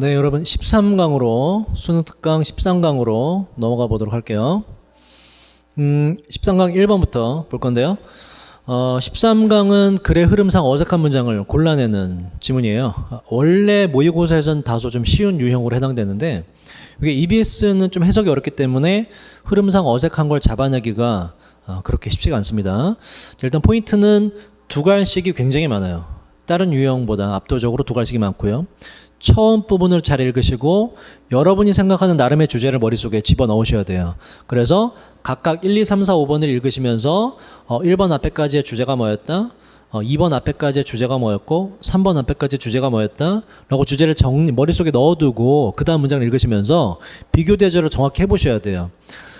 네, 여러분 13강으로 수능 특강 13강으로 넘어가 보도록 할게요. 13강 1번부터 볼 건데요. 13강은 글의 흐름상 어색한 문장을 골라내는 지문이에요. 원래 모의고사에서는 다소 좀 쉬운 유형으로 해당되는데 이게 EBS는 좀 해석이 어렵기 때문에 흐름상 어색한 걸 잡아내기가 그렇게 쉽지가 않습니다. 일단 포인트는 두 갈씩이 굉장히 많아요. 다른 유형보다 압도적으로 두 갈씩이 많고요. 처음 부분을 잘 읽으시고 여러분이 생각하는 나름의 주제를 머릿속에 집어넣으셔야 돼요. 그래서 각각 1, 2, 3, 4, 5번을 읽으시면서 1번 앞에까지의 주제가 뭐였다? 2번 앞에까지의 주제가 뭐였고 3번 앞에까지의 주제가 뭐였다? 라고 주제를 머릿속에 넣어두고 그 다음 문장을 읽으시면서 비교 대조를 정확히 해보셔야 돼요.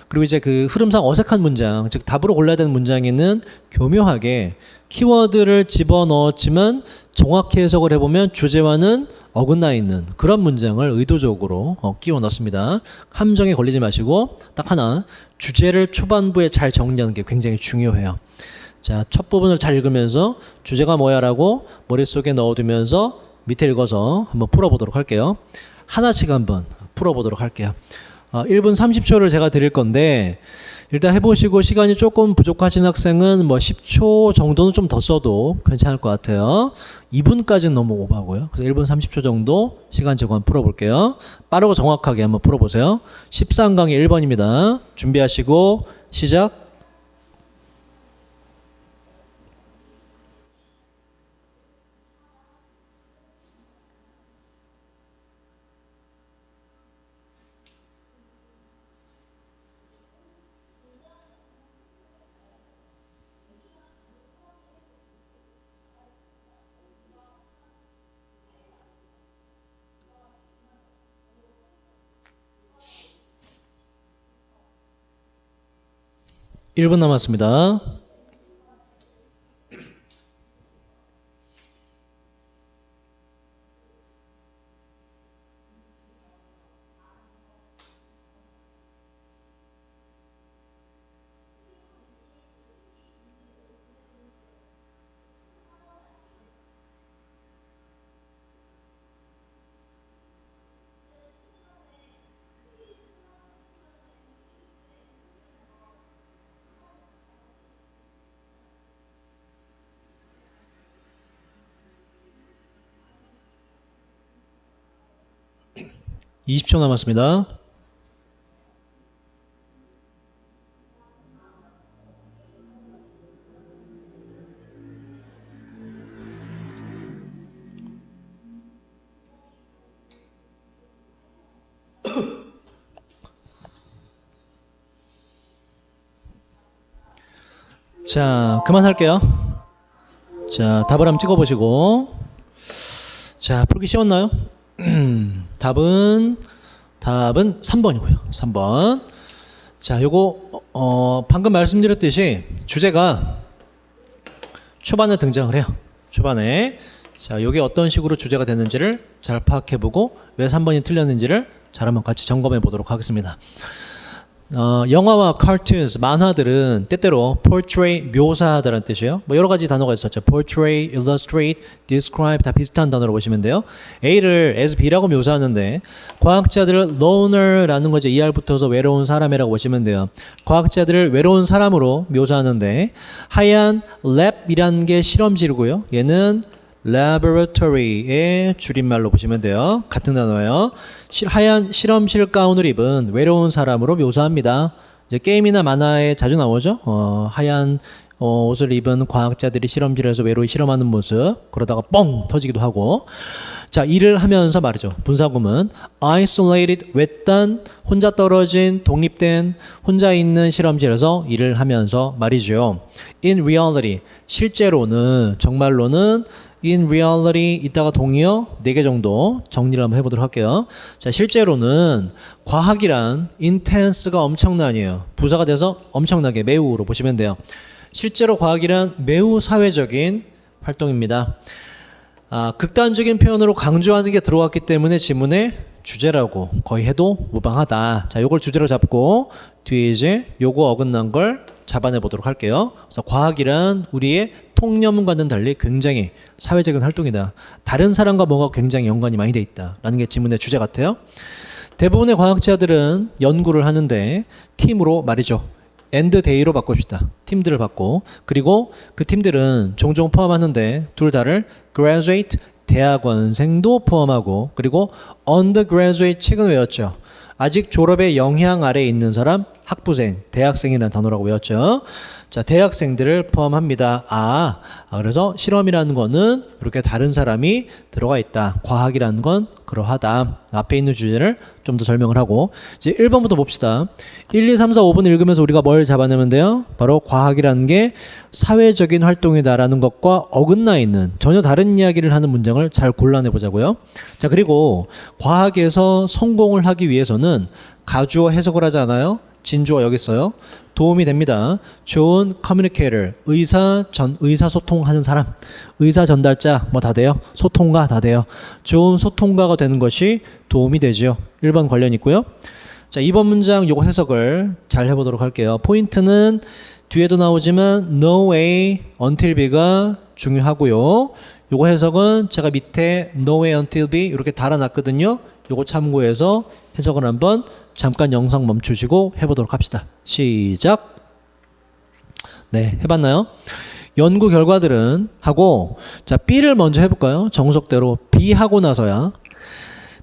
그리고 이제 그 흐름상 어색한 문장, 즉 답으로 골라야 되는 문장에는 교묘하게 키워드를 집어넣었지만 정확히 해석을 해보면 주제와는 어긋나 있는 그런 문장을 의도적으로 끼워 넣습니다. 함정에 걸리지 마시고 딱 하나, 주제를 초반부에 잘 정리하는 게 굉장히 중요해요. 자, 첫 부분을 잘 읽으면서 주제가 뭐야 라고 머릿속에 넣어두면서 밑에 읽어서 한번 풀어보도록 할게요. 하나씩 한번 풀어보도록 할게요. 1분 30초를 제가 드릴 건데 일단 해보시고 시간이 조금 부족하신 학생은 뭐 10초 정도는 좀 더 써도 괜찮을 것 같아요. 2분까지는 너무 오버하고요. 그래서 1분 30초 정도 시간 제고 한번 풀어볼게요. 빠르고 정확하게 한번 풀어보세요. 13강의 1번입니다. 준비하시고 시작. 일 분 남았습니다. 이 20초 남았습니다. 자, 그만할게요. 자, 답을 한번 찍어보시고. 자, 풀기 쉬웠나요? 답은 3번이고요. 3번. 자, 요거 방금 말씀드렸듯이 주제가 초반에 등장을 해요. 초반에. 자, 요게 어떤 식으로 주제가 됐는지를 잘 파악해보고 왜 3번이 틀렸는지를 잘 한번 같이 점검해 보도록 하겠습니다. 영화와 cartoons, 만화들은 때때로 portray, 묘사하다라는 뜻이에요. 뭐 여러 가지 단어가 있었죠. portray, illustrate, describe 다 비슷한 단어로 보시면 돼요. A를 as B라고 묘사하는데 과학자들을 loner라는 거죠. ER 붙어서 외로운 사람이라고 보시면 돼요. 과학자들을 외로운 사람으로 묘사하는데 하얀 lab이라는 게 실험실이고요. 얘는 laboratory의 줄임말로 보시면 돼요. 같은 단어예요. 하얀 실험실 가운을 입은 외로운 사람으로 묘사합니다. 이제 게임이나 만화에 자주 나오죠. 하얀 옷을 입은 과학자들이 실험실에서 외로이 실험하는 모습. 그러다가 뻥 터지기도 하고. 자, 일을 하면서 말이죠. 분사구문 isolated, 외딴, 혼자 떨어진, 독립된, 혼자 있는 실험실에서 일을 하면서 말이죠. in reality, 실제로는, 정말로는 in reality 이따가 동의어 4개 정도 정리를 한번 해보도록 할게요. 자, 실제로는 과학이란 intense가 엄청나니에요. 부사가 돼서 엄청나게, 매우로 보시면 돼요. 실제로 과학이란 매우 사회적인 활동입니다. 극단적인 표현으로 강조하는 게 들어왔기 때문에 지문에 주제라고 거의 해도 무방하다. 자, 요걸 주제로 잡고 뒤에 이제 요거 어긋난 걸 잡아내 보도록 할게요. 그래서 과학이란 우리의 통념과는 달리 굉장히 사회적인 활동이다. 다른 사람과 뭐가 굉장히 연관이 많이 돼 있다라는 게 지문의 주제 같아요. 대부분의 과학자들은 연구를 하는데 팀으로 말이죠. and day로 바꿉시다. 팀들을 바꿔. 그리고 그 팀들은 종종 포함하는데 둘 다를 graduate 대학원생도 포함하고 그리고 undergraduate 책은 외웠죠. 아직 졸업의 영향 아래에 있는 사람 학부생, 대학생이라는 단어라고 외웠죠. 자, 대학생들을 포함합니다. 그래서 실험이라는 거는 이렇게 다른 사람이 들어가 있다. 과학이라는 건 그러하다. 앞에 있는 주제를 좀 더 설명을 하고 이제 1번부터 봅시다. 1, 2, 3, 4, 5번 읽으면서 우리가 뭘 잡아내면 돼요? 바로 과학이라는 게 사회적인 활동이다라는 것과 어긋나 있는 전혀 다른 이야기를 하는 문장을 잘 골라내보자고요. 자, 그리고 과학에서 성공을 하기 위해서는 가주어 해석을 하지 않아요? 진주어 여기 있어요. 도움이 됩니다. 좋은 커뮤니케이터, 의사소통하는 사람, 의사 전달자 뭐 다 돼요. 소통가 다 돼요. 좋은 소통가가 되는 것이 도움이 되죠. 1번 관련 있고요. 자, 2번 문장 요거 해석을 잘 해보도록 할게요. 포인트는 뒤에도 나오지만 no way until be가 중요하고요. 요거 해석은 제가 밑에 no way until be 이렇게 달아놨거든요. 요거 참고해서 해석을 한번 잠깐 영상 멈추시고 해보도록 합시다. 시작. 네, 해봤나요? 연구 결과들은 하고 자 B를 먼저 해볼까요? 정석대로 B 하고 나서야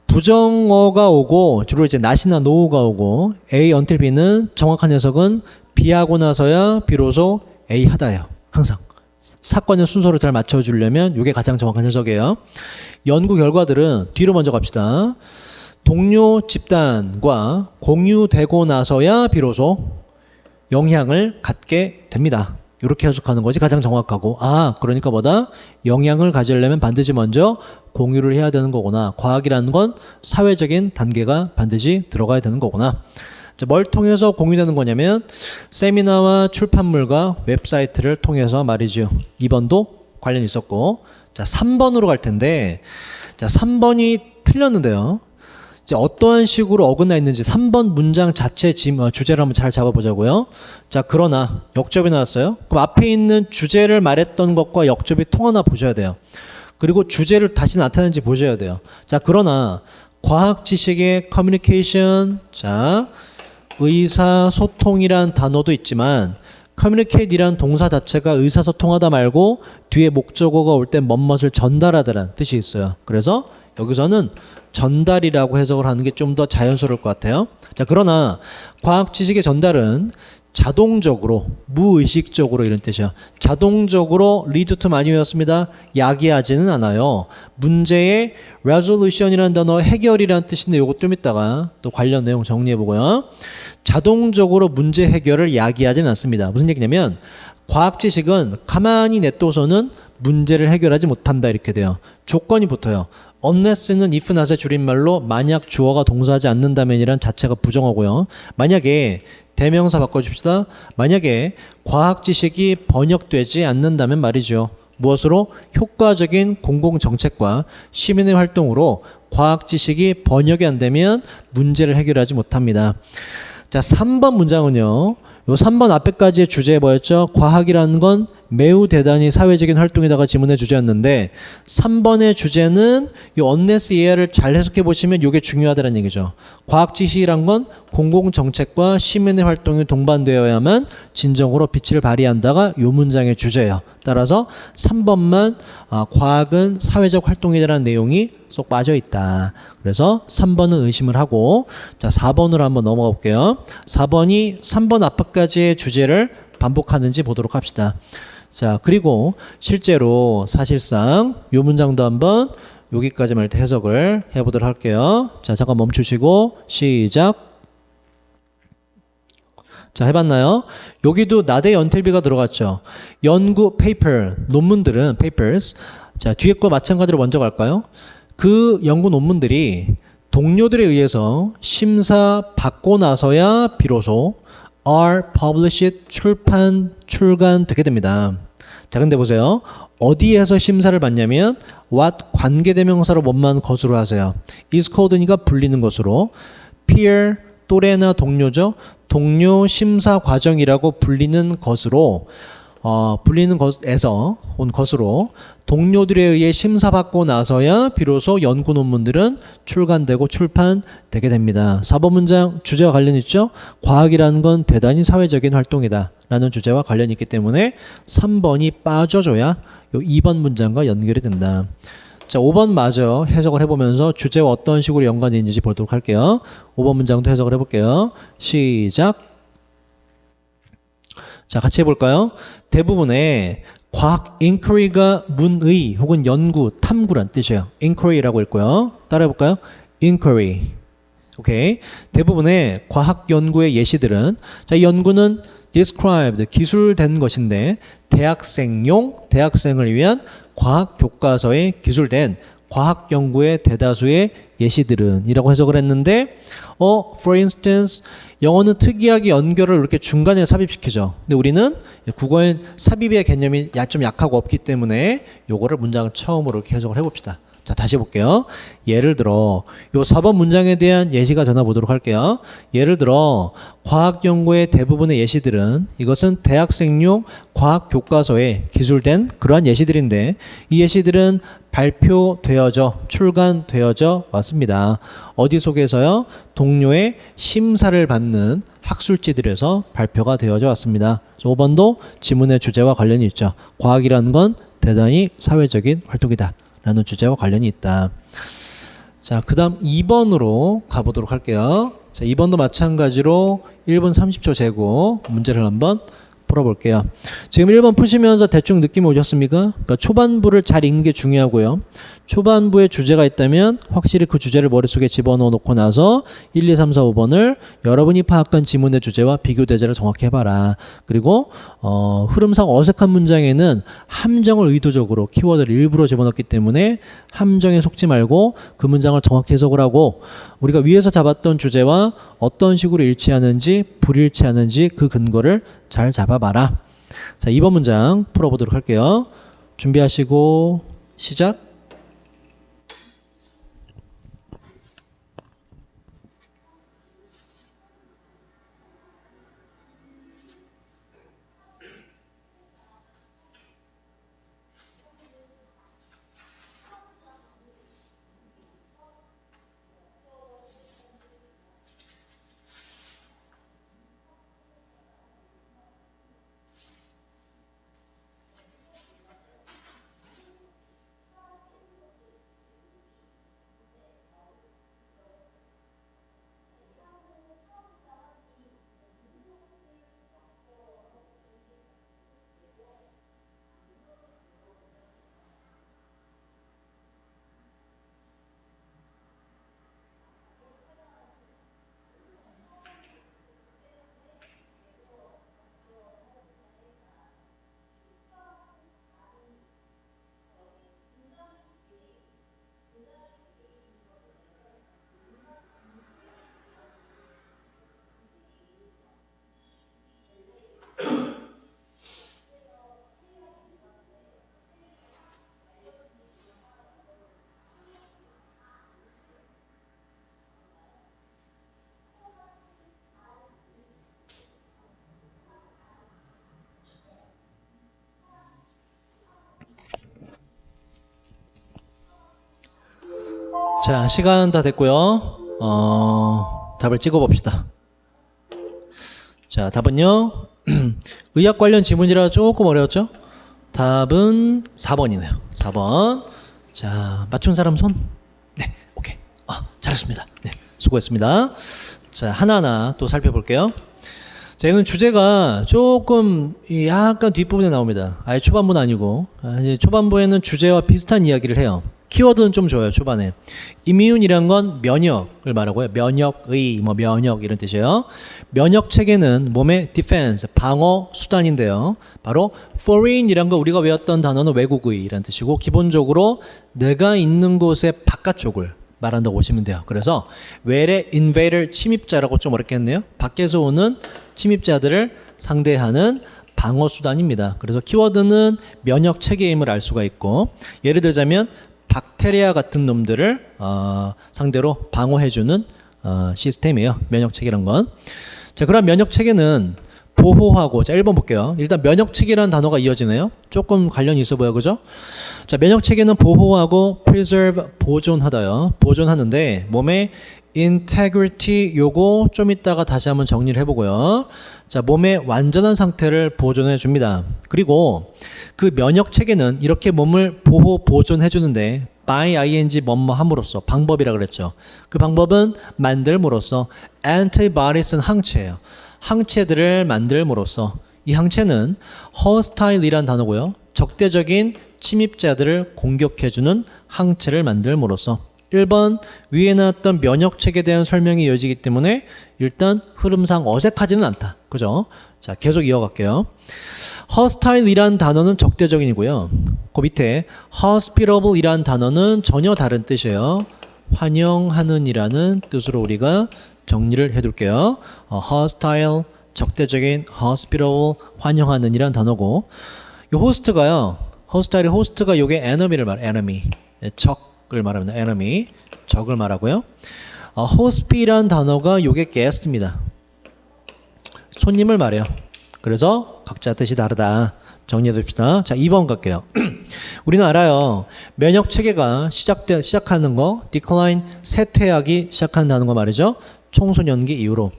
부정어가 오고 주로 이제 not이나 no가 오고 A until B는 정확한 해석은 B 하고 나서야 비로소 A 하다예요. 항상 사건의 순서를 잘 맞춰주려면 이게 가장 정확한 해석이에요. 연구 결과들은 뒤로 먼저 갑시다. 동료 집단과 공유되고 나서야 비로소 영향을 갖게 됩니다. 이렇게 해석하는 것이 가장 정확하고 그러니까 뭐다? 영향을 가지려면 반드시 먼저 공유를 해야 되는 거구나. 과학이라는 건 사회적인 단계가 반드시 들어가야 되는 거구나. 자, 뭘 통해서 공유되는 거냐면 세미나와 출판물과 웹사이트를 통해서 말이죠. 2번도 관련이 있었고 자 3번으로 갈 텐데 자 3번이 틀렸는데요. 이제 어떠한 식으로 어긋나 있는지 3번 문장 자체 주제를 한번 잘 잡아보자고요. 자, 그러나 역접이 나왔어요. 그럼 앞에 있는 주제를 말했던 것과 역접이 통하나 보셔야 돼요. 그리고 주제를 다시 나타내는지 보셔야 돼요. 자, 그러나 과학 지식의 커뮤니케이션, 자, 의사소통이란 단어도 있지만 communicate이란 동사 자체가 의사소통하다 말고 뒤에 목적어가 올 때 멋뭇을 전달하다라는 뜻이 있어요. 그래서 여기서는 전달이라고 해석을 하는 게 좀 더 자연스러울 것 같아요. 자, 그러나 과학 지식의 전달은 자동적으로, 무의식적으로 이런 뜻이야. 자동적으로 lead to 많이 외웠습니다. 야기하지는 않아요. 문제의 resolution이라는 단어 해결이라는 뜻인데 요거 좀 이따가 또 관련 내용 정리해보고요. 자동적으로 문제 해결을 야기하지는 않습니다. 무슨 얘기냐면 과학 지식은 가만히 냅둬서는 문제를 해결하지 못한다 이렇게 돼요. 조건이 붙어요. unless는 if not의 줄임말로 만약 주어가 동사하지 않는다면이란 자체가 부정어고요. 만약에 대명사 바꿔줍시다. 만약에 과학 지식이 번역되지 않는다면 말이죠. 무엇으로? 효과적인 공공정책과 시민의 활동으로 과학 지식이 번역이 안 되면 문제를 해결하지 못합니다. 자, 3번 문장은요. 요 3번 앞에까지의 주제 뭐였죠? 과학이라는 건 매우 대단히 사회적인 활동에다가 지문의 주제였는데 3번의 주제는 이 unless 이해를 잘 해석해 보시면 이게 중요하다는 얘기죠. 과학 지식이란 건 공공정책과 시민의 활동이 동반되어야만 진정으로 빛을 발휘한다가 이 문장의 주제예요. 따라서 3번만 과학은 사회적 활동이라는 내용이 쏙 빠져 있다. 그래서 3번은 의심을 하고 자 4번으로 한번 넘어가 볼게요. 4번이 3번 앞까지의 주제를 반복하는지 보도록 합시다. 자, 그리고 실제로 사실상 이 문장도 한번 여기까지만 일단 해석을 해보도록 할게요. 자, 잠깐 멈추시고 시작. 자, 해봤나요? 여기도 나대 연텔비가 들어갔죠. 연구 페이퍼, 논문들은 papers. 자, 뒤에 거 마찬가지로 먼저 갈까요? 그 연구 논문들이 동료들에 의해서 심사 받고 나서야 비로소 are published 출간되게 됩니다. 자, 근데 보세요. 어디에서 심사를 받냐면 what 관계대명사로 뭐만 것으로 하세요. is called니까 불리는 것으로 peer 또래나 동료죠. 동료 심사 과정이라고 불리는 것으로 불리는 것에서 온 것으로 동료들에 의해 심사받고 나서야 비로소 연구 논문들은 출간되고 출판되게 됩니다. 4번 문장 주제와 관련이 있죠. 과학이라는 건 대단히 사회적인 활동이다 라는 주제와 관련이 있기 때문에 3번이 빠져줘야 요 2번 문장과 연결이 된다. 자, 5번 마저 해석을 해보면서 주제와 어떤 식으로 연관이 있는지 보도록 할게요. 5번 문장도 해석을 해볼게요. 시작. 자, 같이 해볼까요? 대부분의 과학 inquiry가 문의 혹은 연구, 탐구란 뜻이에요. inquiry라고 읽고요. 따라해볼까요? inquiry. 오케이. 대부분의 과학 연구의 예시들은, 자, 이 연구는 described, 기술된 것인데 대학생을 위한 과학 교과서에 기술된 과학 연구의 대다수의 예시들은 이라고 해석을 했는데, for instance, 영어는 특이하게 연결을 이렇게 중간에 삽입시키죠. 근데 우리는 국어엔 삽입의 개념이 좀 약하고 없기 때문에 요거를 문장을 처음으로 이렇게 해석을 해봅시다. 자, 다시 해볼게요. 예를 들어 요 4번 문장에 대한 예시가 되나 보도록 할게요. 예를 들어 과학 연구의 대부분의 예시들은, 이것은 대학생용 과학 교과서에 기술된 그러한 예시들인데, 이 예시들은 발표되어져 출간되어져 왔습니다. 어디 속에서요? 동료의 심사를 받는 학술지들에서 발표가 되어져 왔습니다. 5번도 지문의 주제와 관련이 있죠. 과학이라는 건 대단히 사회적인 활동이다 라는 주제와 관련이 있다. 자, 그 다음 2번으로 가보도록 할게요. 자, 2번도 마찬가지로 1분 30초 재고 문제를 한번 풀어볼게요. 지금 1번 푸시면서 대충 느낌이 오셨습니까? 그러니까 초반부를 잘 읽는 게 중요하고요. 초반부에 주제가 있다면 확실히 그 주제를 머릿속에 집어넣어 놓고 나서 1, 2, 3, 4, 5번을 여러분이 파악한 지문의 주제와 비교 대제를 정확히 해봐라. 그리고 흐름상 어색한 문장에는 함정을 의도적으로 키워드를 일부러 집어넣기 때문에 함정에 속지 말고 그 문장을 정확히 해석을 하고, 우리가 위에서 잡았던 주제와 어떤 식으로 일치하는지 불일치하는지 그 근거를 잘 잡아봐라. 자, 2번 문장 풀어보도록 할게요. 준비하시고 시작. 자, 시간 다 됐고요. 답을 찍어봅시다. 자, 답은요. 의학 관련 지문이라 조금 어려웠죠? 답은 4번이네요. 4번. 자, 맞춘 사람 손? 네, 오케이. 잘했습니다. 네, 수고했습니다. 자, 하나하나 또 살펴볼게요. 자, 이건 주제가 조금 약간 뒷부분에 나옵니다. 아예 초반부는 아니고, 이제 초반부에는 주제와 비슷한 이야기를 해요. 키워드는 좀 줘요, 초반에. immune이란 건 면역을 말하고요. 면역의, 면역 이런 뜻이에요. 면역 체계는 몸의 defense, 방어 수단인데요. 바로 foreign이란 거 우리가 외웠던 단어는 외국의 이란 뜻이고, 기본적으로 내가 있는 곳의 바깥쪽을 말한다고 보시면 돼요. 그래서 외래 invader, 침입자라고 좀 어렵게 했네요. 밖에서 오는 침입자들을 상대하는 방어 수단입니다. 그래서 키워드는 면역 체계임을 알 수가 있고, 예를 들자면 박테리아 같은 놈들을 상대로 방어해주는 시스템이에요. 면역 체계란 건. 자, 그럼 면역 체계는 보호하고. 자, 1번 볼게요. 일단 면역체계라는 단어가 이어지네요. 조금 관련이 있어 보여, 그죠? 자, 면역체계는 보호하고 preserve, 보존하다요. 보존하는데 몸의 integrity 요거 좀 이따가 다시 한번 정리를 해보고요. 자, 몸의 완전한 상태를 보존해 줍니다. 그리고 그 면역체계는 이렇게 몸을 보호, 보존해 주는데 by ing 뭐뭐 함으로써 방법이라 그랬죠. 그 방법은 만들므로써 antibodies는 항체예요. 항체들을 만들므로써 이 항체는 hostile이란 단어고요. 적대적인 침입자들을 공격해주는 항체를 만들므로써 1번 위에 나왔던 면역체계에 대한 설명이 이어지기 때문에 일단 흐름상 어색하지는 않다. 그죠? 자, 계속 이어갈게요. hostile이란 단어는 적대적인이고요. 그 밑에 hospitable이란 단어는 전혀 다른 뜻이에요. 환영하는 이라는 뜻으로 우리가 정리를 해둘게요. hostile, 적대적인, hospitable, 환영하는 이란 단어고 이 호스트가요. hostile의 호스트가 요게 enemy를 말해요. enemy, 적을 말합니다. enemy, 적을 말하고요. hospi란 단어가 요게 guest입니다. 손님을 말해요. 그래서 각자 뜻이 다르다. 정리해 둡시다. 자, 2번 갈게요. 우리는 알아요. 면역 체계가 시작하는 거, decline, 쇠퇴하기 시작한다는 거 말이죠. 청소년기 이후로.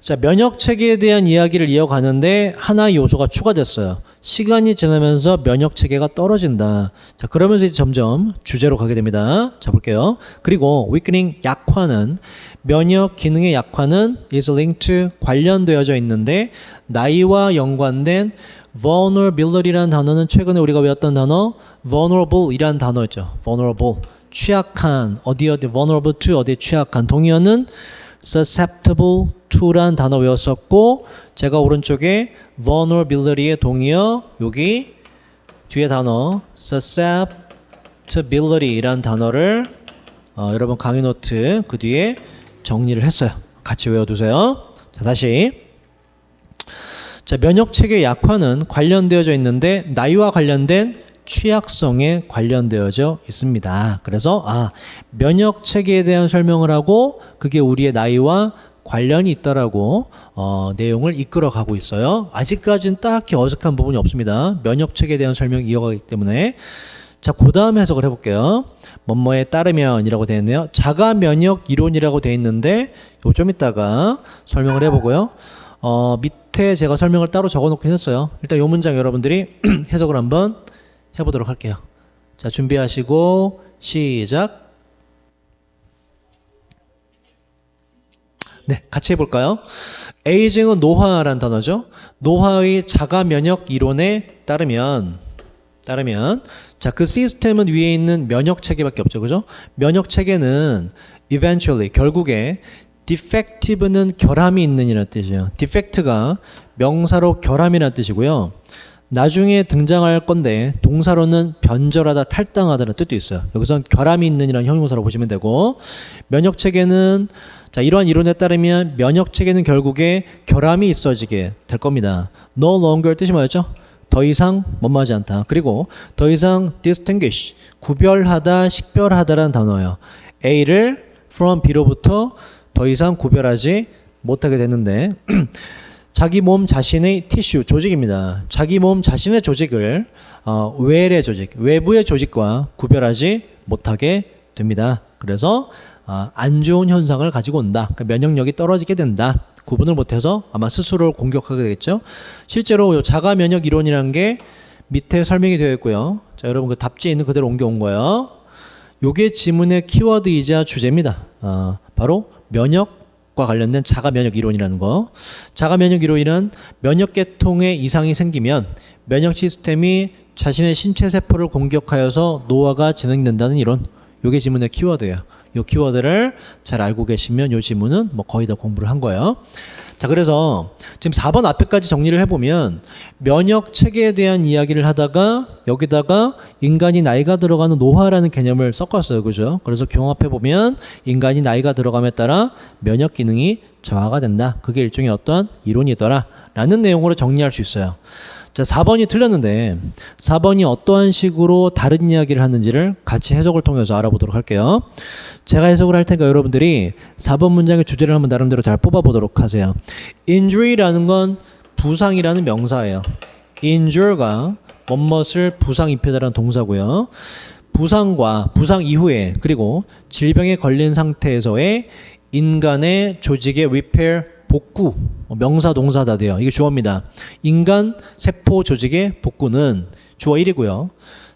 자, 면역 체계에 대한 이야기를 이어가는데 하나의 요소가 추가됐어요. 시간이 지나면서 면역 체계가 떨어진다. 자, 그러면서 이제 점점 주제로 가게 됩니다. 자, 볼게요. 그리고 weakening, 약화는 면역 기능의 약화는 is linked to 관련되어져 있는데 나이와 연관된 vulnerability라는 단어는 최근에 우리가 외웠던 단어 vulnerable이라는 단어였죠. vulnerable, 취약한, 어디 vulnerable to 어디에 취약한. 동의어는 susceptible to라는 단어 외웠었고 제가 오른쪽에 vulnerability의 동의어 여기 뒤에 단어 susceptibility라는 단어를 여러분 강의 노트 그 뒤에 정리를 했어요. 같이 외워두세요. 자, 다시 자, 면역체계 약화는 관련되어져 있는데 나이와 관련된 취약성에 관련되어져 있습니다. 그래서 면역체계에 대한 설명을 하고 그게 우리의 나이와 관련이 있다라고 내용을 이끌어가고 있어요. 아직까지는 딱히 어색한 부분이 없습니다. 면역체계에 대한 설명이 이어가기 때문에 자, 그 다음 해석을 해볼게요. 뭐뭐에 따르면 이라고 되어 있네요. 자가면역 이론이라고 되어 있는데 이거 좀 이따가 설명을 해보고요. 밑에 제가 설명을 따로 적어놓긴 했어요. 일단 이 문장 여러분들이 해석을 한번 해보도록 할게요. 자, 준비하시고 시작. 네, 같이 해볼까요? 에이징은 노화라는 단어죠. 노화의 자가면역 이론에 따르면 자, 그 시스템은 위에 있는 면역체계밖에 없죠. 그죠? 면역체계는 eventually, 결국에 defective는 결함이 있는 이라는 뜻이에요. defect가 명사로 결함이라는 뜻이고요. 나중에 등장할 건데 동사로는 변절하다, 탈당하다는 뜻도 있어요. 여기선 결함이 있는 이라는 형용사로 보시면 되고 면역체계는 자, 이러한 이론에 따르면 면역체계는 결국에 결함이 있어지게 될 겁니다. no longer 뜻이 뭐였죠? 더 이상 뭐뭐하지 않다. 그리고 더 이상 distinguish, 구별하다, 식별하다라는 단어예요. A를 from B로부터 더 이상 구별하지 못하게 되는데 자기 몸 자신의 티슈, 조직입니다. 자기 몸 자신의 조직을 외래 조직, 외부의 조직과 구별하지 못하게 됩니다. 그래서 안 좋은 현상을 가지고 온다. 그러니까 면역력이 떨어지게 된다. 구분을 못해서 아마 스스로를 공격하게 되겠죠. 실제로 자가 면역 이론이라는 게 밑에 설명이 되어 있고요. 자, 여러분 그 답지에 있는 그대로 옮겨온 거예요. 요게 지문의 키워드이자 주제입니다. 바로 면역과 관련된 자가 면역 이론이라는 거. 자가 면역 이론이란 면역 계통에 이상이 생기면 면역 시스템이 자신의 신체 세포를 공격하여서 노화가 진행된다는 이론. 요게 지문의 키워드예요. 요 키워드를 잘 알고 계시면 요 지문은 뭐 거의 다 공부를 한 거예요. 자, 그래서 지금 4번 앞에까지 정리를 해보면 면역 체계에 대한 이야기를 하다가 여기다가 인간이 나이가 들어가는 노화라는 개념을 섞었어요. 그죠? 그래서 경합해보면 인간이 나이가 들어감에 따라 면역 기능이 저하가 된다. 그게 일종의 어떤 이론이더라 라는 내용으로 정리할 수 있어요. 자, 4번이 틀렸는데 4번이 어떠한 식으로 다른 이야기를 하는지를 같이 해석을 통해서 알아보도록 할게요. 제가 해석을 할 테니까 여러분들이 4번 문장의 주제를 한번 나름대로 잘 뽑아보도록 하세요. injury라는 건 부상이라는 명사예요. injure가 뭐뭇을 부상 입히다라는 동사고요. 부상과 부상 이후에 그리고 질병에 걸린 상태에서의 인간의 조직의 repair 복구 명사 동사 다 돼요. 이게 주어입니다. 인간 세포 조직의 복구는 주어 1이고요.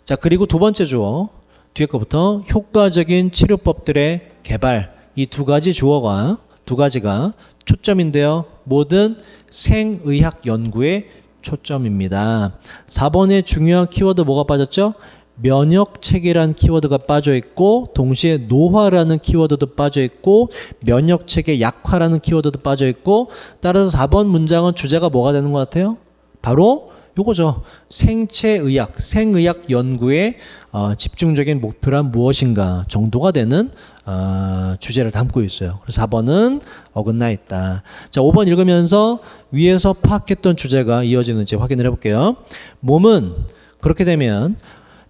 자, 그리고 두 번째 주어 뒤에 거부터 효과적인 치료법들의 개발 이 두 가지 주어가 두 가지가 초점인데요. 모든 생의학 연구의 초점입니다. 4번의 중요한 키워드 뭐가 빠졌죠? 면역체계라는 키워드가 빠져있고 동시에 노화라는 키워드도 빠져있고 면역체계 약화라는 키워드도 빠져있고 따라서 4번 문장은 주제가 뭐가 되는 것 같아요? 바로 요거죠. 생체의학, 생의학 연구의 집중적인 목표란 무엇인가 정도가 되는 주제를 담고 있어요. 그래서 4번은 어긋나 있다. 자, 5번 읽으면서 위에서 파악했던 주제가 이어지는지 확인을 해볼게요. 몸은 그렇게 되면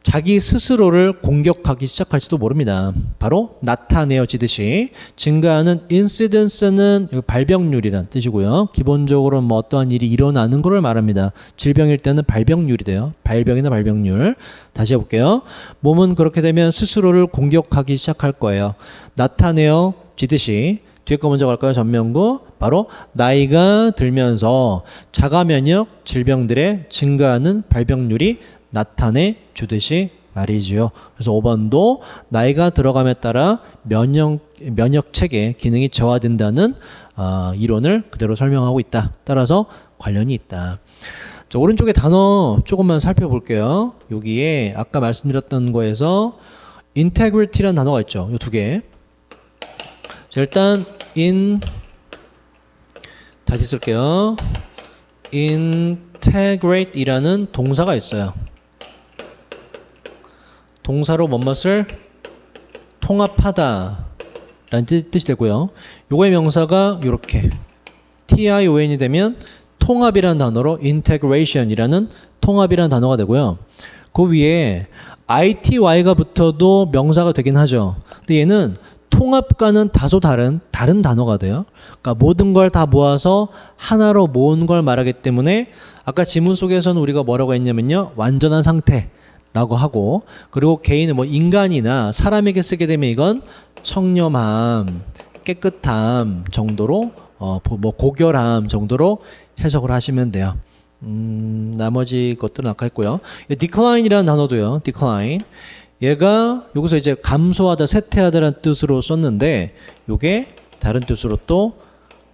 자기 스스로를 공격하기 시작할지도 모릅니다. 바로 나타내어지듯이 증가하는 incidence는 발병률이란 뜻이고요. 기본적으로 뭐 어떠한 일이 일어나는 것을 말합니다. 질병일 때는 발병률이 돼요. 발병이나 발병률. 다시 해볼게요. 몸은 그렇게 되면 스스로를 공격하기 시작할 거예요. 나타내어지듯이 뒤에 거 먼저 갈까요? 전면구. 바로 나이가 들면서 자가면역 질병들의 증가하는 발병률이 나타내 주듯이 말이지요. 그래서 5번도 나이가 들어감에 따라 면역 체계 기능이 저하된다는 이론을 그대로 설명하고 있다. 따라서 관련이 있다. 자, 오른쪽에 단어 조금만 살펴볼게요. 여기에 아까 말씀드렸던 거에서 integrity라는 단어가 있죠. 이 두 개. 자, 일단 다시 쓸게요. integrate이라는 동사가 있어요. 동사로 뭐뭇을 통합하다 라는 뜻이 되고요. 요거의 명사가 이렇게 TION이 되면 통합이라는 단어로 integration이라는 통합이라는 단어가 되고요. 그 위에 ITY가 붙어도 명사가 되긴 하죠. 근데 얘는 통합과는 다소 다른 단어가 돼요. 그러니까 모든 걸 다 모아서 하나로 모은 걸 말하기 때문에 아까 지문 속에서는 우리가 뭐라고 했냐면요. 완전한 상태 라고 하고 그리고 개인은 뭐 인간이나 사람에게 쓰게 되면 이건 청렴함, 깨끗함 정도로 뭐 고결함 정도로 해석을 하시면 돼요. 나머지 것들은 아까 했고요. decline이라는 단어도요. decline. 얘가 여기서 이제 감소하다, 쇠퇴하다라는 뜻으로 썼는데 요게 다른 뜻으로 또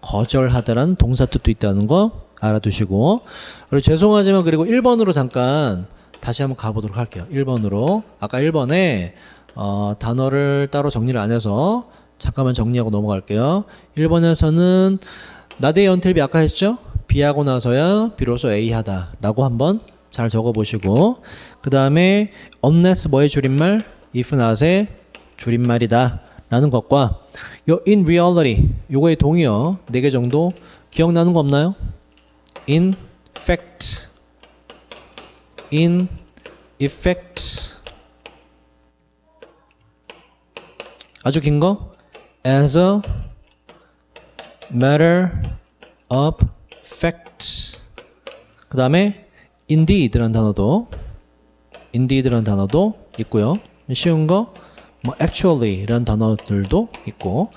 거절하다라는 동사 뜻도 있다는 거 알아두시고 그리고 죄송하지만 그리고 1번으로 잠깐 다시 한번 가보도록 할게요. 1번으로. 아까 1번에 단어를 따로 정리를 안 해서 잠깐만 정리하고 넘어갈게요. 1번에서는 나대의 언틀비 아까 했죠? B하고 나서야 비로소 A 하다 라고 한번 잘 적어보시고 그 다음에 unless 뭐의 줄임말? if not의 줄임말이다 라는 것과 요 in reality 요거의 동의어 4개 정도 기억나는 거 없나요? in fact in effect 아주 긴 거 as a matter of fact 그 다음에 indeed라는 단어도 있고요. 쉬운 거 뭐 actually라는 단어들도 있고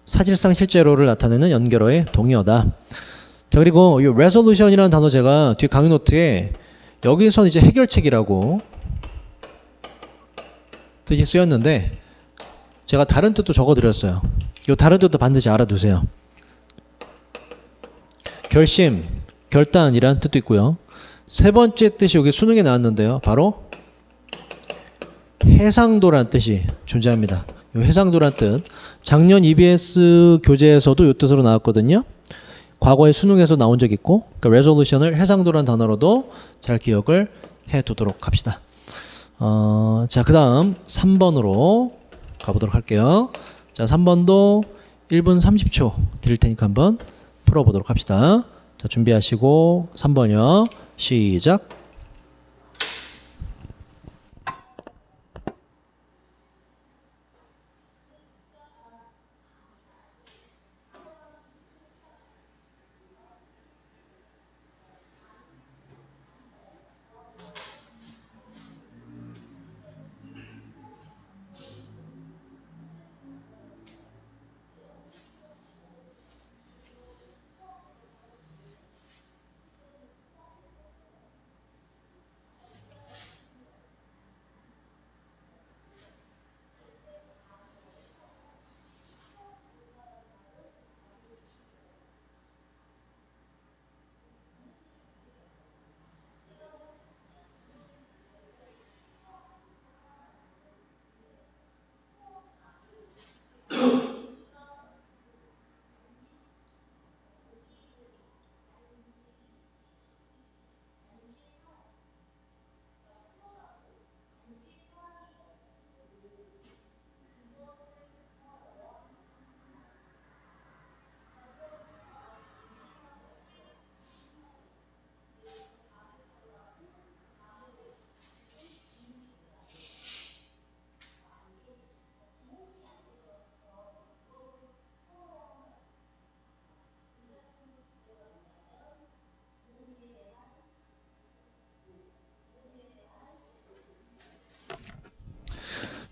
사실상 실제로를 나타내는 연결어의 동의어다. 자, 그리고 이 resolution이라는 단어 제가 뒤에 강의 노트에 여기서는 이제 해결책이라고 뜻이 쓰였는데 제가 다른 뜻도 적어드렸어요. 이 다른 뜻도 반드시 알아두세요. 결심, 결단이라는 뜻도 있고요. 세 번째 뜻이 여기 수능에 나왔는데요. 바로 해상도라는 뜻이 존재합니다. 이 해상도라는 뜻 작년 EBS 교재에서도 이 뜻으로 나왔거든요. 과거에 수능에서 나온 적 있고 그러니까 resolution을 해상도라는 단어로도 잘 기억을 해두도록 합시다. 자, 그 다음 3번으로 가보도록 할게요. 자, 3번도 1분 30초 드릴 테니까 한번 풀어보도록 합시다. 자, 준비하시고 3번이요. 시작.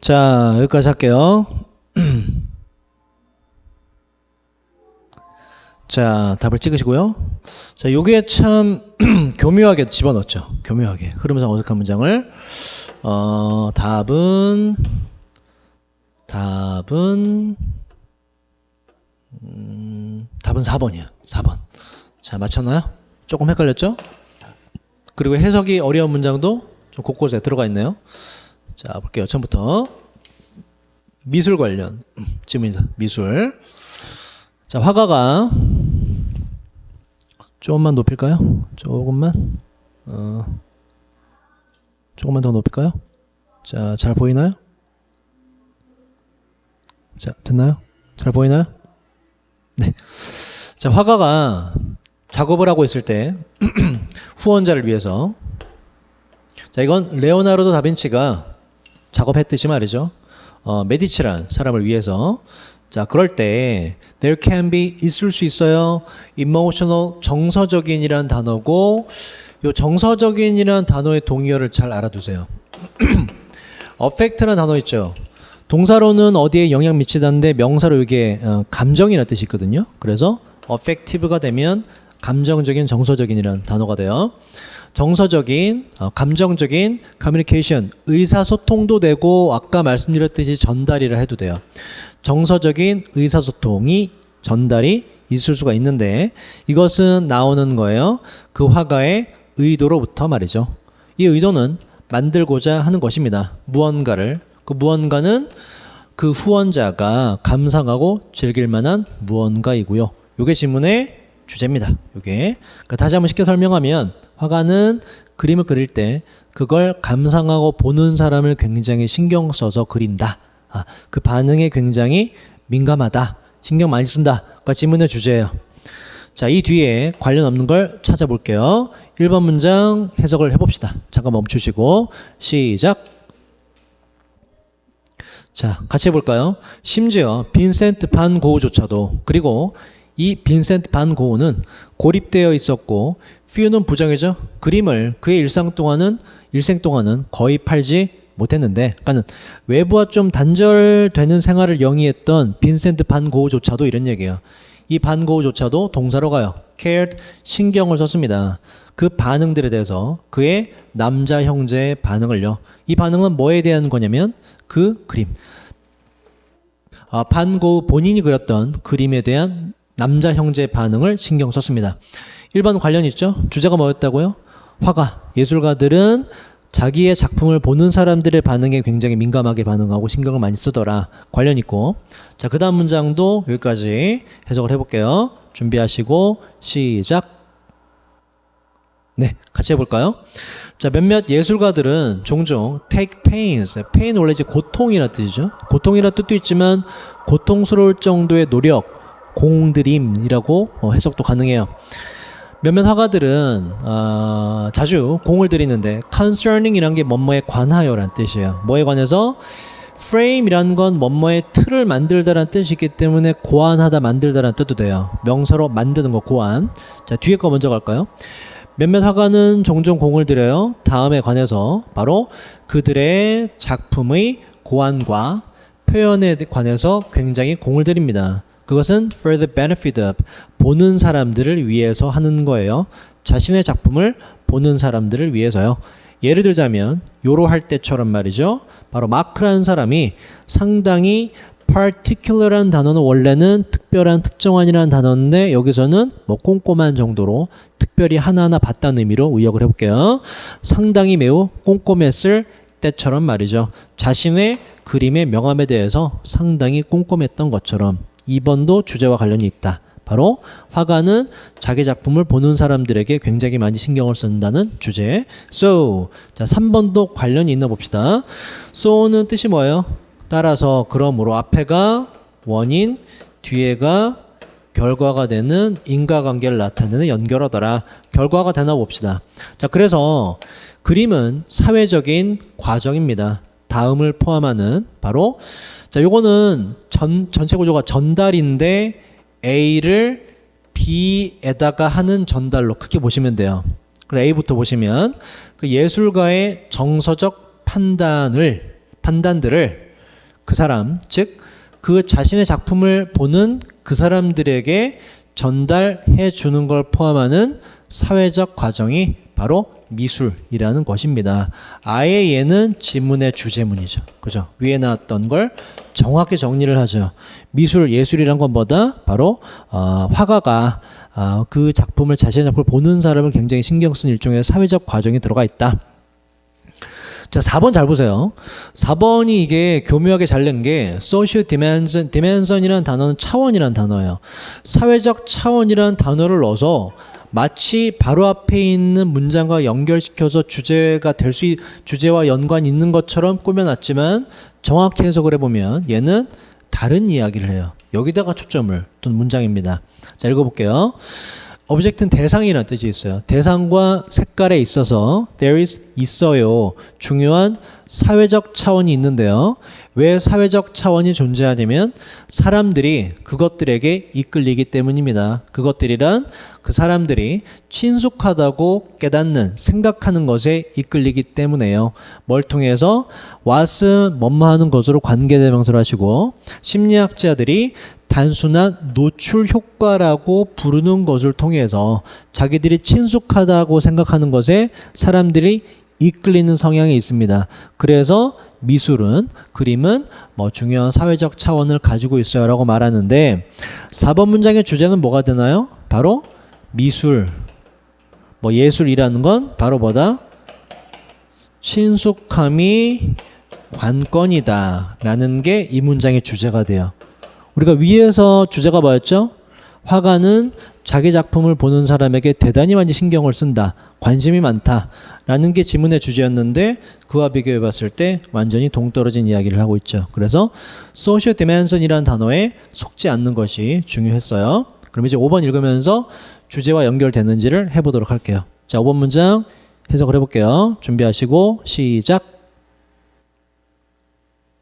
자, 여기까지 할게요. 자, 답을 찍으시고요. 자, 요게 참 교묘하게 집어넣었죠. 교묘하게. 흐름상 어색한 문장을. 답은 4번이야. 4번. 자, 맞췄나요? 조금 헷갈렸죠? 그리고 해석이 어려운 문장도 좀 곳곳에 들어가 있네요. 자, 볼게요. 처음부터. 미술 관련 질문입니다. 미술. 자, 화가가 조금만 높일까요? 조금만 더 높일까요? 자, 잘 보이나요? 자, 됐나요? 잘 보이나요? 네. 자, 화가가 작업을 하고 있을 때 후원자를 위해서, 자, 이건 레오나르도 다빈치가 작업했듯이 말이죠. 메디치란 사람을 위해서. 자, 그럴 때 there can be 있을 수 있어요. emotional 정서적인이란 단어고, 요 정서적인이란 단어의 동의어를 잘 알아두세요. affect라는 단어 있죠. 동사로는 어디에 영향 미치다는데 명사로 이게 감정이라는 뜻이 있거든요. 그래서 affective가 되면 감정적인, 정서적인이라는 단어가 돼요. 정서적인, 감정적인 communication, 의사소통도 되고 아까 말씀드렸듯이 전달이라 해도 돼요. 정서적인 의사소통이 전달이 있을 수가 있는데 이것은 나오는 거예요. 그 화가의 의도로부터 말이죠. 이 의도는 만들고자 하는 것입니다. 무언가를. 그 무언가는 그 후원자가 감상하고 즐길 만한 무언가이고요. 요게 질문의 주제입니다. 요게. 그러니까 다시 한번 쉽게 설명하면 화가는 그림을 그릴 때 그걸 감상하고 보는 사람을 굉장히 신경 써서 그린다. 그 반응에 굉장히 민감하다. 신경 많이 쓴다. 그 질문의 주제예요. 자, 이 뒤에 관련 없는 걸 찾아볼게요. 1번 문장 해석을 해봅시다. 잠깐 멈추시고 시작. 자, 같이 해볼까요? 심지어 빈센트 반 고흐조차도, 그리고 이 빈센트 반 고흐는 고립되어 있었고 퓨는 부정이죠. 그림을 그의 일생 동안은 거의 팔지 못했는데, 그러니까는 외부와 좀 단절되는 생활을 영위했던 빈센트 반 고흐조차도 이런 얘기예요. 이 반 고흐조차도 동사로 가요. cared, 신경을 썼습니다. 그 반응들에 대해서 그의 남자 형제의 반응을요. 이 반응은 뭐에 대한 거냐면 그 그림. 반 고흐 본인이 그렸던 그림에 대한 남자 형제의 반응을 신경 썼습니다. 1번 관련 있죠? 주제가 뭐였다고요? 화가, 예술가들은 자기의 작품을 보는 사람들의 반응에 굉장히 민감하게 반응하고 신경을 많이 쓰더라. 관련 있고. 자, 그 다음 문장도 여기까지 해석을 해볼게요. 준비하시고 시작. 네, 같이 해볼까요? 자, 몇몇 예술가들은 종종 take pains, pain 원래 이제 고통이라는 뜻이죠. 고통이라는 뜻도 있지만 고통스러울 정도의 노력, 공들임이라고 해석도 가능해요. 몇몇 화가들은 자주 공을 들이는데 concerning이란 게 뭐뭐에 관하여라는 뜻이에요. 뭐에 관해서? frame이라는 건 뭐뭐의 틀을 만들다라는 뜻이 있기 때문에 고안하다, 만들다라는 뜻도 돼요. 명사로 만드는 거, 고안. 자, 뒤에 거 먼저 갈까요? 몇몇 화가는 종종 공을 들여요. 다음에 관해서 바로 그들의 작품의 고안과 표현에 관해서 굉장히 공을 들입니다. 그것은 for the benefit of, 보는 사람들을 위해서 하는 거예요. 자신의 작품을 보는 사람들을 위해서요. 예를 들자면 요로 할 때처럼 말이죠. 바로 마크라는 사람이 상당히 particular한 단어는 원래는 특별한, 특정한이라는 단어인데 여기서는 뭐 꼼꼼한 정도로 특별히 하나하나 봤다는 의미로 의역을 해볼게요. 상당히 매우 꼼꼼했을 때처럼 말이죠. 자신의 그림의 명암에 대해서 상당히 꼼꼼했던 것처럼 2번도 주제와 관련이 있다. 바로 화가는 자기 작품을 보는 사람들에게 굉장히 많이 신경을 쓴다는 주제. So, 자, 3번도 관련이 있나 봅시다. so는 뜻이 뭐예요? 따라서, 그러므로, 앞에가 원인, 뒤에가 결과가 되는 인과관계를 나타내는 연결어더라. 결과가 되나 봅시다. 자, 그래서 그림은 사회적인 과정입니다. 다음을 포함하는 바로, 자, 요거는 전체 구조가 전달인데 A를 B에다가 하는 전달로 크게 보시면 돼요. 그럼 A부터 보시면 그 예술가의 정서적 판단들을 그 사람, 즉 그 자신의 작품을 보는 그 사람들에게 전달해 주는 걸 포함하는 사회적 과정이 바로 미술이라는 것입니다. 아예 얘는 지문의 주제문이죠. 그죠? 위에 나왔던 걸 정확히 정리를 하죠. 미술, 예술이란 건 뭐다? 바로 화가가 그 작품을, 자신의 작품을 보는 사람을 굉장히 신경 쓴 일종의 사회적 과정이 들어가 있다. 자, 4번 잘 보세요. 4번이 이게 교묘하게 잘 낸 게 social dimension이라는 단어는 차원이라는 단어예요. 사회적 차원이라는 단어를 넣어서 마치 바로 앞에 있는 문장과 연결시켜서 주제와 연관이 있는 것처럼 꾸며놨지만 정확히 해석을 해보면 얘는 다른 이야기를 해요. 여기다가 초점을 둔 문장입니다. 자, 읽어볼게요. 오브젝트는 대상이라는 뜻이 있어요. 대상과 색깔에 있어서 there is 있어요. 중요한 사회적 차원이 있는데요. 왜 사회적 차원이 존재하냐면 사람들이 그것들에게 이끌리기 때문입니다. 그것들이란 그 사람들이 친숙하다고 깨닫는, 생각하는 것에 이끌리기 때문에요. 뭘 통해서 what은 뭐뭐 하는 것으로 관계대명사를 하시고 심리학자들이 단순한 노출 효과라고 부르는 것을 통해서 자기들이 친숙하다고 생각하는 것에 사람들이 이끌리는 성향이 있습니다. 그래서 미술은, 그림은 뭐 중요한 사회적 차원을 가지고 있어요 라고 말하는데 4번 문장의 주제는 뭐가 되나요? 바로 미술, 뭐 예술이라는 건 바로 뭐다? 친숙함이 관건이다 라는 게 이 문장의 주제가 돼요. 우리가 위에서 주제가 뭐였죠? 화가는 자기 작품을 보는 사람에게 대단히 많이 신경을 쓴다. 관심이 많다. 라는 게 지문의 주제였는데 그와 비교해 봤을 때 완전히 동떨어진 이야기를 하고 있죠. 그래서 social dimension이라는 단어에 속지 않는 것이 중요했어요. 그럼 이제 5번 읽으면서 주제와 연결되는지를 해보도록 할게요. 자, 5번 문장 해석을 해볼게요. 준비하시고 시작.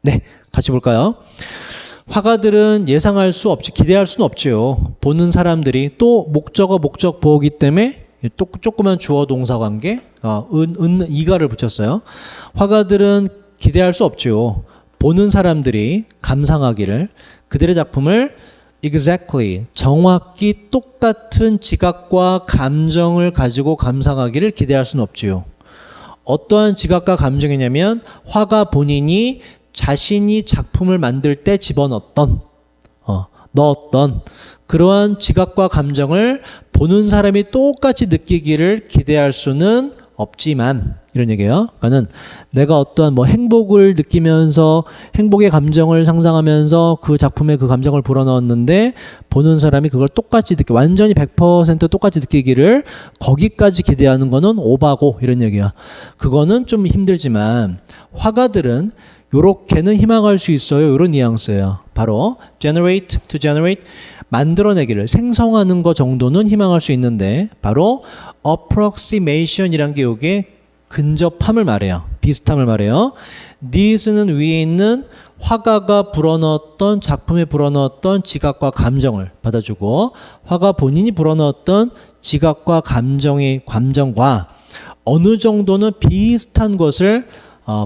네, 같이 볼까요? 화가들은 예상할 수 없지, 기대할 수는 없지요. 보는 사람들이 또 목적어 목적 보호기 때문에 또 조그만 주어 동사 관계, 이가를 붙였어요. 화가들은 기대할 수 없지요. 보는 사람들이 감상하기를, 그들의 작품을 exactly, 정확히 똑같은 지각과 감정을 가지고 감상하기를 기대할 수는 없지요. 어떠한 지각과 감정이냐면 화가 본인이 자신이 작품을 만들 때 집어넣었던, 넣었던 그러한 지각과 감정을 보는 사람이 똑같이 느끼기를 기대할 수는 없지만, 이런 얘기예요. 그러니까는 내가 어떠한 뭐 행복을 느끼면서 행복의 감정을 상상하면서 그 작품에 그 감정을 불어넣었는데 보는 사람이 그걸 똑같이 완전히 100% 똑같이 느끼기를 거기까지 기대하는 거는 오바고, 이런 얘기야. 그거는 좀 힘들지만 화가들은 요렇게는 희망할 수 있어요. 이런 뉘앙스예요. 바로 generate, to generate, 만들어내기를, 생성하는 거 정도는 희망할 수 있는데 바로 approximation이란 게 요게 근접함을 말해요. 비슷함을 말해요. these는 위에 있는 화가가 불어넣었던, 작품에 불어넣었던 지각과 감정을 받아주고 화가 본인이 불어넣었던 지각과 감정과 어느 정도는 비슷한 것을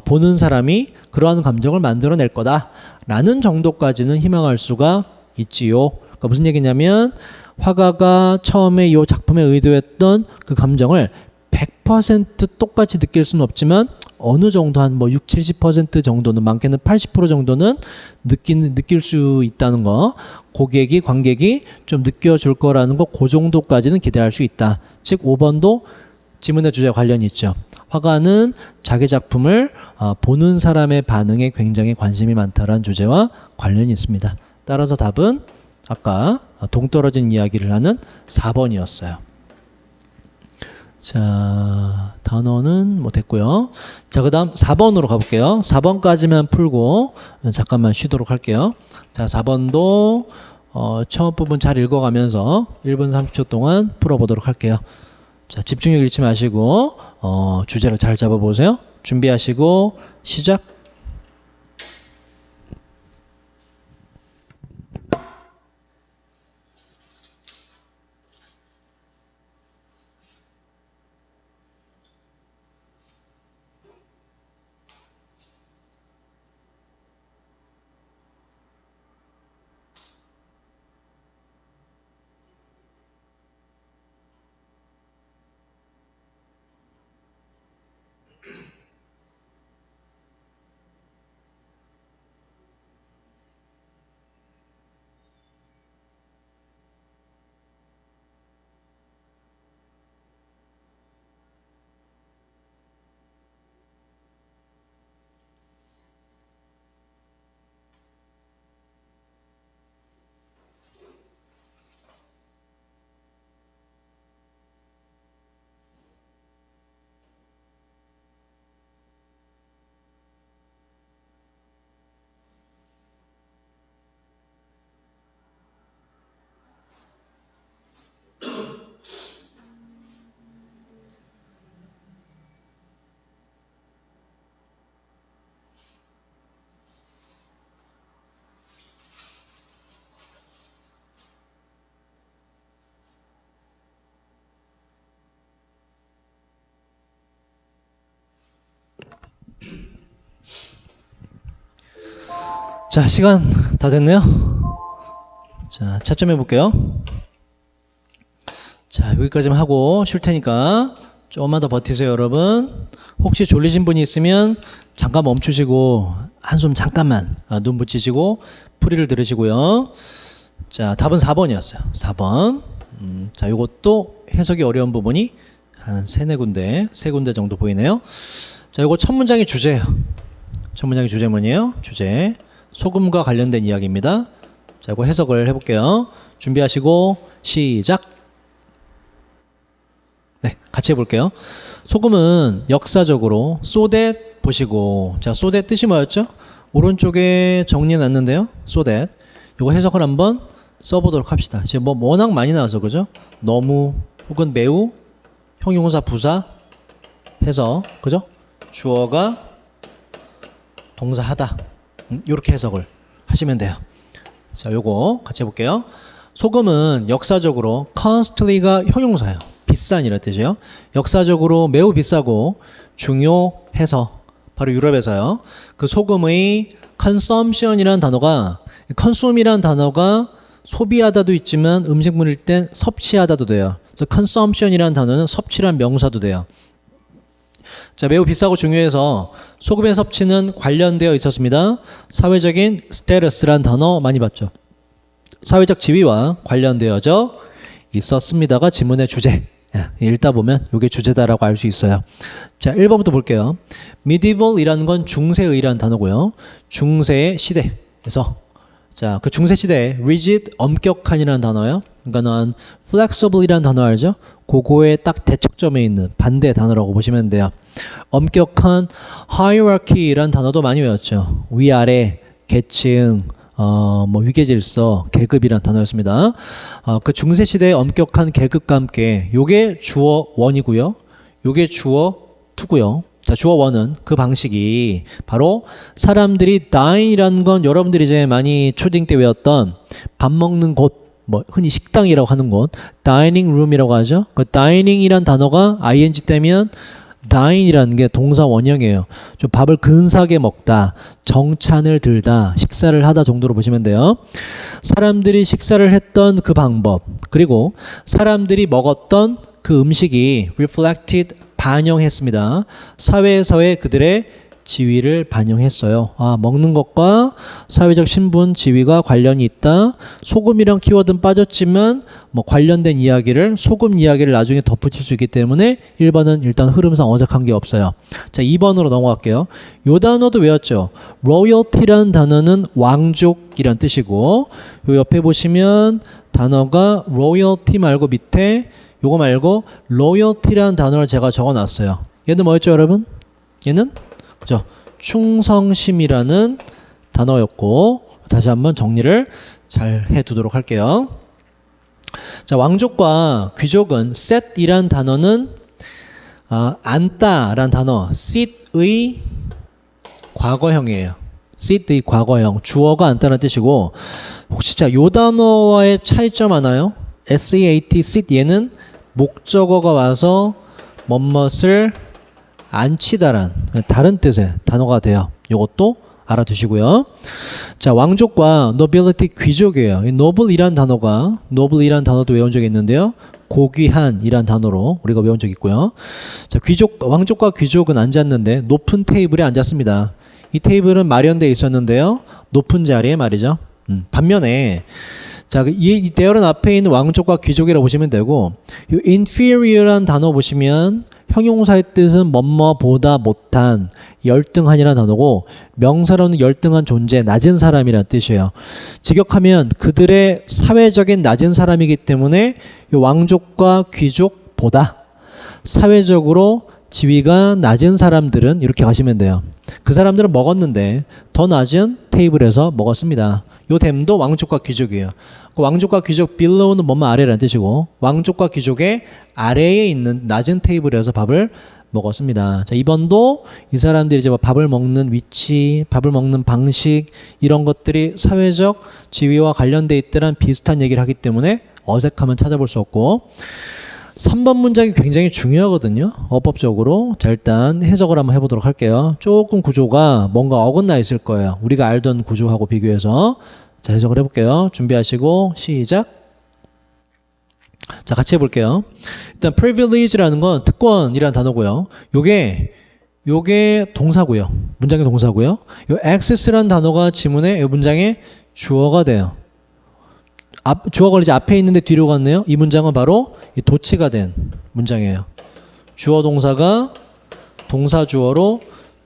보는 사람이 그러한 감정을 만들어낼 거다라는 정도까지는 희망할 수가 있지요. 그러니까 무슨 얘기냐면 화가가 처음에 이 작품에 의도했던 그 감정을 100% 똑같이 느낄 수는 없지만 어느 정도 한 뭐 60, 70% 정도는, 많게는 80% 정도는 느낄 수 있다는 거, 관객이 좀 느껴줄 거라는 거, 그 정도까지는 기대할 수 있다. 즉 5번도 지문의 주제와 관련이 있죠. 화가는 자기 작품을 보는 사람의 반응에 굉장히 관심이 많다라는 주제와 관련이 있습니다. 따라서 답은 아까 동떨어진 이야기를 하는 4번이었어요. 자, 단어는 뭐 됐고요. 자, 그 다음 4번으로 가볼게요. 4번까지만 풀고 잠깐만 쉬도록 할게요. 자, 4번도 처음 부분 잘 읽어가면서 1분 30초 동안 풀어보도록 할게요. 자, 집중력 잃지 마시고 주제를 잘 잡아보세요. 준비하시고 시작. 자, 시간 다 됐네요. 자, 차점해 볼게요. 자, 여기까지만 하고 쉴 테니까 조금만 더 버티세요, 여러분. 혹시 졸리신 분이 있으면 잠깐 멈추시고 한숨 잠깐만 눈 붙이시고 풀이를 들으시고요. 자, 답은 4번이었어요. 4번. 자, 요것도 해석이 어려운 부분이 한 3-4군데, 3군데 정도 보이네요. 자, 요거 첫 문장이 주제예요. 첫 문장이 주제문이에요. 주제. 소금과 관련된 이야기입니다. 자, 이거 해석을 해볼게요. 준비하시고 시작. 네, 같이 해볼게요. 소금은 역사적으로 so that 보시고, 자, so that 뜻이 뭐였죠? 오른쪽에 정리해놨는데요. so that. 이거 해석을 한번 써보도록 합시다. 지금 뭐 워낙 많이 나와서 그죠? 너무 혹은 매우 형용사 부사 해서 그죠? 주어가 동사 하다. 이렇게 해석을 하시면 돼요. 자, 요거 같이 해볼게요. 소금은 역사적으로 constantly가 형용사예요. 비싼이라는 뜻이에요. 역사적으로 매우 비싸고 중요해서 바로 유럽에서요. 그 소금의 consumption이라는 단어가 consume이라는 단어가 소비하다도 있지만 음식물일 땐 섭취하다도 돼요. 그래서 consumption이라는 단어는 섭취란 명사도 돼요. 자, 매우 비싸고 중요해서 소금의 섭취는 관련되어 있었습니다. 사회적인 스테러스란 단어 많이 봤죠. 사회적 지위와 관련되어져 있었습니다가 지문의 주제. 읽다 보면 이게 주제다라고 알 수 있어요. 자, 1번부터 볼게요. medieval이라는 건 중세의라는 단어고요. 중세의 시대에서 자, 그 중세 시대에 rigid 엄격한이라는 단어예요. 그러니까는 flexible이라는 단어 알죠? 그거의 딱 대척점에 있는 반대 단어라고 보시면 돼요. 엄격한 hierarchy라는 단어도 많이 외웠죠. 위아래, 계층, 뭐 위계질서, 계급이라는 단어였습니다. 그 중세 시대의 엄격한 계급과 함께 요게 주어 1이고요. 요게 주어 2고요. 자, 주어 1은 그 방식이 바로 사람들이 dine이라는 건 여러분들이 이제 많이 초딩 때 외웠던 밥 먹는 곳, 뭐 흔히 식당이라고 하는 곳, dining room이라고 하죠. 그 dining이란 단어가 ing 되면 dine이라는 게 동사 원형이에요. 좀 밥을 근사하게 먹다, 정찬을 들다, 식사를 하다 정도로 보시면 돼요. 사람들이 식사를 했던 그 방법, 그리고 사람들이 먹었던 그 음식이 reflected 반영했습니다. 사회에서의 그들의 지위를 반영했어요. 먹는 것과 사회적 신분, 지위가 관련이 있다. 소금이랑 키워드는 빠졌지만 뭐 관련된 이야기를 소금 이야기를 나중에 덧붙일 수 있기 때문에 1번은 일단 흐름상 어색한 게 없어요. 자, 2번으로 넘어갈게요. 요 단어도 외웠죠. royalty라는 단어는 왕족이란 뜻이고 요 옆에 보시면 단어가 royalty 말고 밑에 요거 말고 loyalty라는 단어를 제가 적어놨어요. 얘는 뭐였죠, 여러분? 얘는 그죠? 충성심이라는 단어였고 다시 한번 정리를 잘 해두도록 할게요. 자, 왕족과 귀족은 set이란 단어는 앉다라는 단어 sit의 과거형이에요. sit의 과거형 주어가 앉다라는 뜻이고 혹시 자, 요 단어와의 차이점 하나요? SEAT sit 얘는 목적어가 와서 뭐뭇을 앉히다란 다른 뜻의 단어가 돼요. 이것도 알아두시고요. 자, 왕족과 nobility 귀족이에요. 이 noble이란 단어가 noble이란 단어도 외운 적이 있는데요. 고귀한이란 단어로 우리가 외운 적이 있고요. 자, 왕족과 귀족은 앉았는데 높은 테이블에 앉았습니다. 이 테이블은 마련되어 있었는데요. 높은 자리에 말이죠. 반면에 자, 이 대열은 앞에 있는 왕족과 귀족이라고 보시면 되고 이 inferior란 단어 보시면 형용사의 뜻은 뭐뭐보다 못한, 열등한이라는 단어고 명사로는 열등한 존재, 낮은 사람이라는 뜻이에요. 직역하면 그들의 사회적인 낮은 사람이기 때문에 이 왕족과 귀족보다 사회적으로 지위가 낮은 사람들은 이렇게 가시면 돼요. 그 사람들은 먹었는데 더 낮은 테이블에서 먹었습니다. 요 댐도 왕족과 귀족이에요. 그 왕족과 귀족 below는 뭐뭐 아래라는 뜻이고 왕족과 귀족의 아래에 있는 낮은 테이블에서 밥을 먹었습니다. 자, 2번도 이 사람들이 이제 밥을 먹는 위치, 밥을 먹는 방식 이런 것들이 사회적 지위와 관련돼 있다는 비슷한 얘기를 하기 때문에 어색하면 찾아볼 수 없고 3번 문장이 굉장히 중요하거든요. 어법적으로. 자, 일단 해석을 한번 해보도록 할게요. 조금 구조가 뭔가 어긋나 있을 거예요. 우리가 알던 구조하고 비교해서. 자, 해석을 해볼게요. 준비하시고 시작. 자, 같이 해볼게요. 일단 privilege라는 건 특권이라는 단어고요. 요게 동사고요. 문장의 동사고요. 요 access라는 단어가 지문의 이 문장의 주어가 돼요. 주어가 이제 앞에 있는데 뒤로 갔네요. 이 문장은 바로 이 도치가 된 문장이에요. 주어 동사가 동사 주어로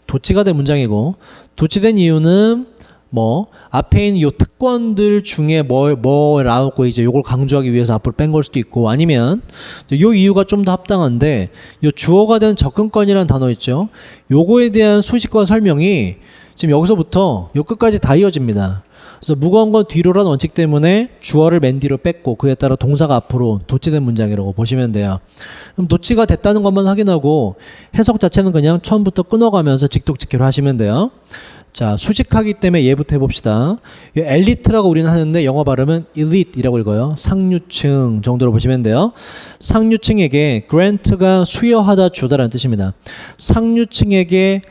도치가 된 문장이고, 도치된 이유는 뭐 앞에 있는 요 특권들 중에 뭐 나왔고 이제 요걸 강조하기 위해서 앞으로 뺀 걸 수도 있고, 아니면 요 이유가 좀 더 합당한데 요 주어가 된 접근권이라는 단어 있죠. 요거에 대한 수식과 설명이 지금 여기서부터 요 끝까지 다 이어집니다. 그래서 무거운 건 뒤로라는 원칙 때문에 주어를 맨 뒤로 뺐고 그에 따라 동사가 앞으로 도치된 문장이라고 보시면 돼요. 그럼 도치가 됐다는 것만 확인하고 해석 자체는 그냥 처음부터 끊어가면서 직독직기로 하시면 돼요. 자, 수직하기 때문에 얘부터 해봅시다. 엘리트라고 우리는 하는데 영어 발음은 elite이라고 읽어요. 상류층 정도로 보시면 돼요. 상류층에게 grant가 수여하다 주다라는 뜻입니다. 상류층에게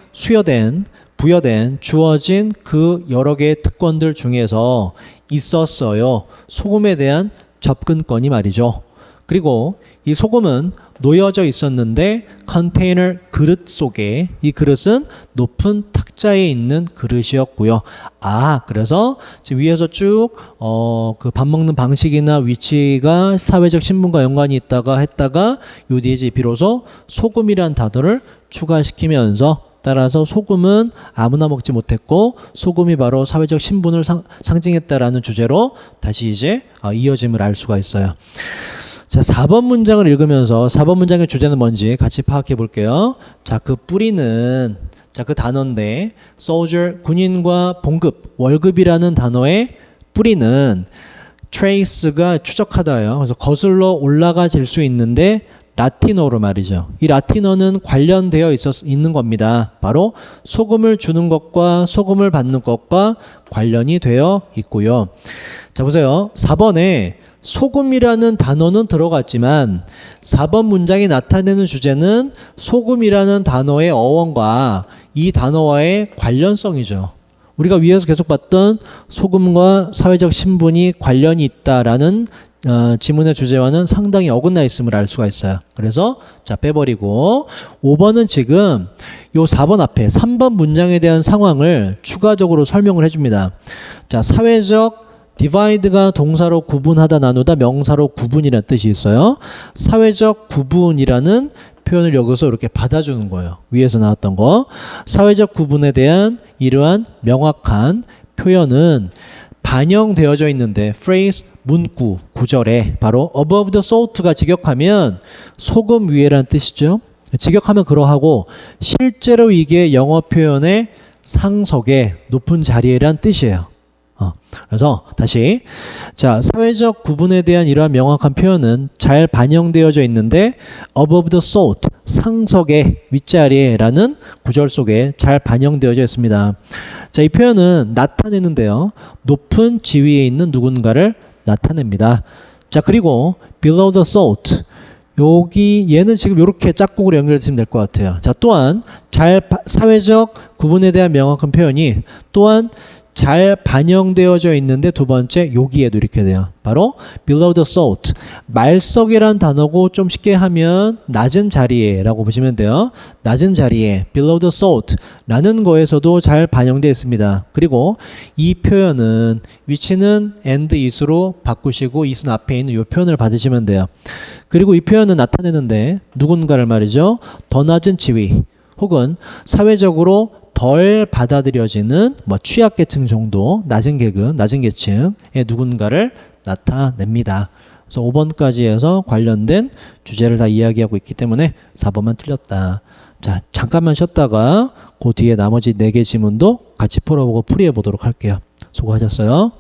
부여된 주어진 그 여러 개의 특권들 중에서 있었어요. 소금에 대한 접근권이 말이죠. 그리고 이 소금은 놓여져 있었는데 컨테이너 그릇 속에, 이 그릇은 높은 탁자에 있는 그릇이었고요. 그래서 지금 위에서 쭉 그 밥 먹는 방식이나 위치가 사회적 신분과 연관이 있다가 했다가 요 뒤에 비로소 소금이란 단어를 추가시키면서, 따라서 소금은 아무나 먹지 못했고 소금이 바로 사회적 신분을 상징했다라는 주제로 다시 이제 이어짐을 알 수가 있어요. 자, 4번 문장을 읽으면서 4번 문장의 주제는 뭔지 같이 파악해 볼게요. 자, 그 뿌리는, 자, 그 단어인데 soldier, 군인과 봉급, 월급이라는 단어의 뿌리는 trace가 추적하다예요. 그래서 거슬러 올라가질 수 있는데 라틴어로 말이죠. 이 라틴어는 관련되어 있는 겁니다. 바로 소금을 주는 것과 소금을 받는 것과 관련이 되어 있고요. 자, 보세요. 4번에 소금이라는 단어는 들어갔지만 4번 문장이 나타내는 주제는 소금이라는 단어의 어원과 이 단어와의 관련성이죠. 우리가 위에서 계속 봤던 소금과 사회적 신분이 관련이 있다라는 지문의 주제와는 상당히 어긋나 있음을 알 수가 있어요. 그래서 자, 빼버리고 5번은 지금 요 4번 앞에 3번 문장에 대한 상황을 추가적으로 설명을 해줍니다. 자, 사회적 divide가 동사로 구분하다 나누다 명사로 구분이라는 뜻이 있어요. 사회적 구분이라는 표현을 여기서 이렇게 받아주는 거예요. 위에서 나왔던 거. 사회적 구분에 대한 이러한 명확한 표현은 반영되어져 있는데 phrase, 문구, 구절에 바로 above the salt가 직역하면 소금 위에라는 뜻이죠. 직역하면 그러하고 실제로 이게 영어 표현의 상석에 높은 자리에란 뜻이에요. 그래서 다시, 자, 사회적 구분에 대한 이러한 명확한 표현은 잘 반영되어져 있는데 above the salt, 상석의 윗자리에라는 구절 속에 잘 반영되어져 있습니다. 자, 이 표현은 나타내는데요, 높은 지위에 있는 누군가를 나타냅니다. 자, 그리고 below the salt, 얘는 지금 이렇게 짝꿍으로 연결되시면 될 것 같아요. 자, 또한 사회적 구분에 대한 명확한 표현이 또한 잘 반영되어져 있는데 두 번째 여기에도 이렇게 돼요. 바로 below the salt, 말석이란 단어고 좀 쉽게 하면 낮은 자리에 라고 보시면 돼요. 낮은 자리에 below the salt 라는 거에서도 잘 반영되어 있습니다. 그리고 이 표현은 위치는 and is로 바꾸시고 is는 앞에 있는 이 표현을 받으시면 돼요. 그리고 이 표현은 나타내는데 누군가를 말이죠, 더 낮은 지위 혹은 사회적으로 덜 받아들여지는 취약계층 정도, 낮은 계급, 낮은 계층의 누군가를 나타냅니다. 그래서 5번까지 해서 관련된 주제를 다 이야기하고 있기 때문에 4번만 틀렸다. 자, 잠깐만 쉬었다가 그 뒤에 나머지 4개 지문도 같이 풀어보고 풀이해 보도록 할게요. 수고하셨어요.